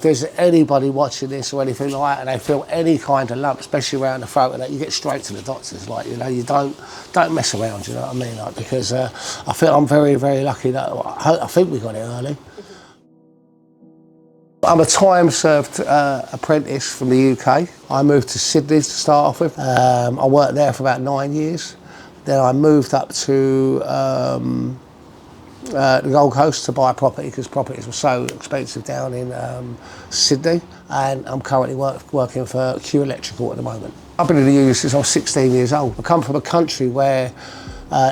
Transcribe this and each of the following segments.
If there's anybody watching this or anything like that and they feel any kind of lump, especially around the throat, and that, you get straight to the doctors. Like, you know, you don't mess around. You know what I mean? Like, because I feel I'm very, very lucky that I think we got it early. I'm a time-served apprentice from the UK. I moved to Sydney to start off with. I worked there for about 9 years. Then I moved up to the Gold Coast to buy a property because properties were so expensive down in Sydney, and I'm currently working for Q Electrical at the moment. I've been in the union since I was 16 years old. I come from a country where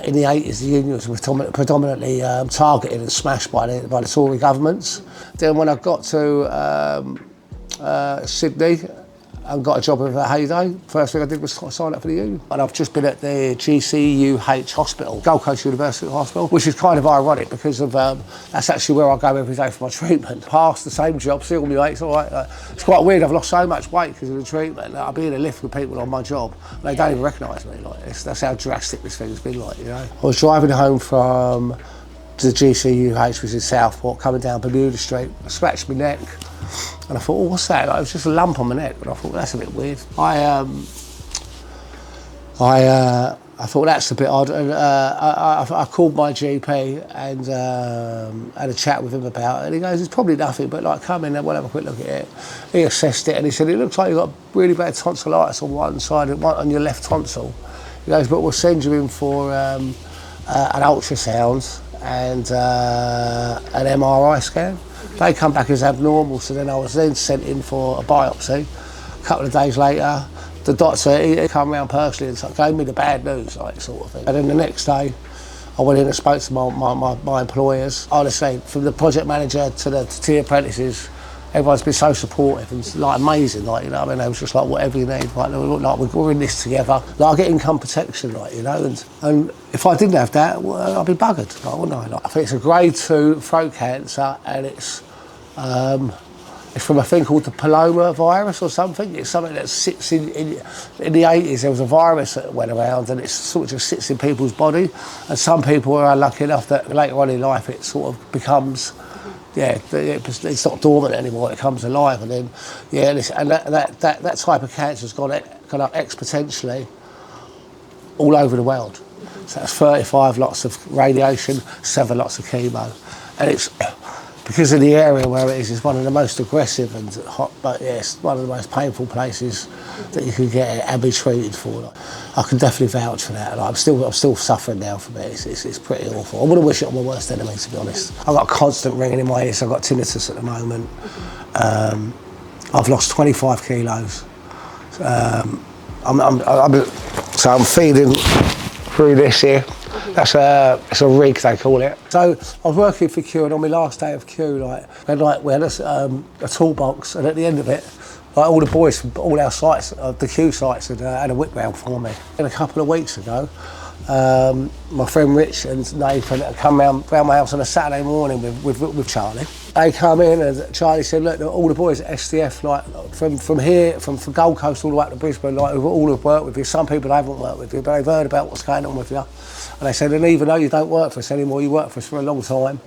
in the 80s the unions were predominantly targeted and smashed by the Tory governments. Then when I got to Sydney and got a job with Heyday, first thing I did was sign up for the union. And I've just been at the GCUH hospital, Gold Coast University Hospital, which is kind of ironic because of that's actually where I go every day for my treatment. Past the same job, see all my mates, all right. It's quite weird, I've lost so much weight because of the treatment. I'll be in a lift with people on my job, and they don't even recognise me. Like, that's how drastic this thing's been, like, you know. I was driving home from the GCUH, which is in Southport, coming down Bermuda Street. I scratched my neck. And I thought, oh, what's that? Like, it was just a lump on my neck. And I thought, that's a bit weird. I thought that's a bit odd. And I called my GP and had a chat with him about it. And he goes, it's probably nothing, but like, come in and we'll have a quick look at it. He assessed it and he said, it looks like you've got really bad tonsillitis on one side, on your left tonsil. He goes, but we'll send you in for an ultrasound and an MRI scan. They come back as abnormal, so then I was then sent in for a biopsy. A couple of days later, the doctor, he came around personally and gave me the bad news, like, sort of thing. And then the next day, I went in and spoke to my employers. Honestly, from the project manager to the apprentices, everyone's been so supportive and like amazing, like, you know what I mean? They was just like, whatever you need, like we're in this together. Like, I get income protection, like, you know, and if I didn't have that, well, I'd be buggered, like, wouldn't I? Like, I think it's a grade 2 throat cancer, and it's from a thing called the paloma virus or something. It's something that sits in the 80s. There was a virus that went around and it sort of just sits in people's body, and some people are unlucky enough that later on in life it sort of becomes, yeah, it's not dormant anymore, it comes alive, and then, yeah, and that type of cancer's gone up exponentially all over the world. So that's 35 lots of radiation, 7 lots of chemo, and it's because of the area where it is, it's one of the most aggressive and hot, but yeah, it's one of the most painful places that you can get and be treated for. Like, I can definitely vouch for that. Like, I'm still suffering now from it. It's pretty awful. I wouldn't wish it on my worst enemy, to be honest. I've got a constant ringing in my ears. I've got tinnitus at the moment. I've lost 25 kilos. I'm feeding through this here. It's a rig, they call it. So I was working for Q, and on my last day of Q, we had a toolbox, and at the end of it, like, all the boys from all our sites, the Q sites, had a whip round for me. And a couple of weeks ago, my friend Rich and Nathan come round my house on a Saturday morning with Charlie. They come in and Charlie said, look, all the boys at SDF, like, from here, from Gold Coast all the way up to Brisbane, like, we've all have worked with you. Some people haven't worked with you, but they've heard about what's going on with you. And they said, and even though you don't work for us anymore, you worked for us for a long time,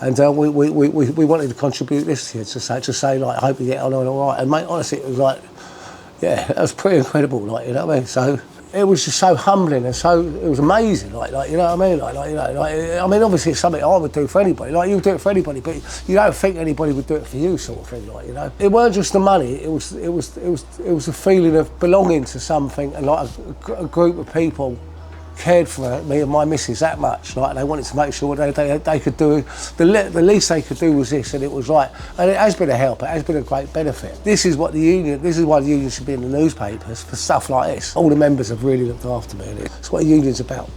and we wanted to contribute this to you, to say, like, I hope you get on all right. And mate, honestly, it was like, yeah, it was pretty incredible, like, you know what I mean? So it was just so humbling and it was amazing, like, you know what I mean? I mean, obviously it's something I would do for anybody, like, you would do it for anybody, but you don't think anybody would do it for you, sort of thing, like, you know? It weren't just the money, it was a feeling of belonging to something, and like a group of people cared for me and my missus that much, like, they wanted to make sure they could do the least they could do was this, and it was like, and it has been a help, it has been a great benefit. This is why the union should be in the newspapers for stuff like this. All the members have really looked after me, and it's what a union's about.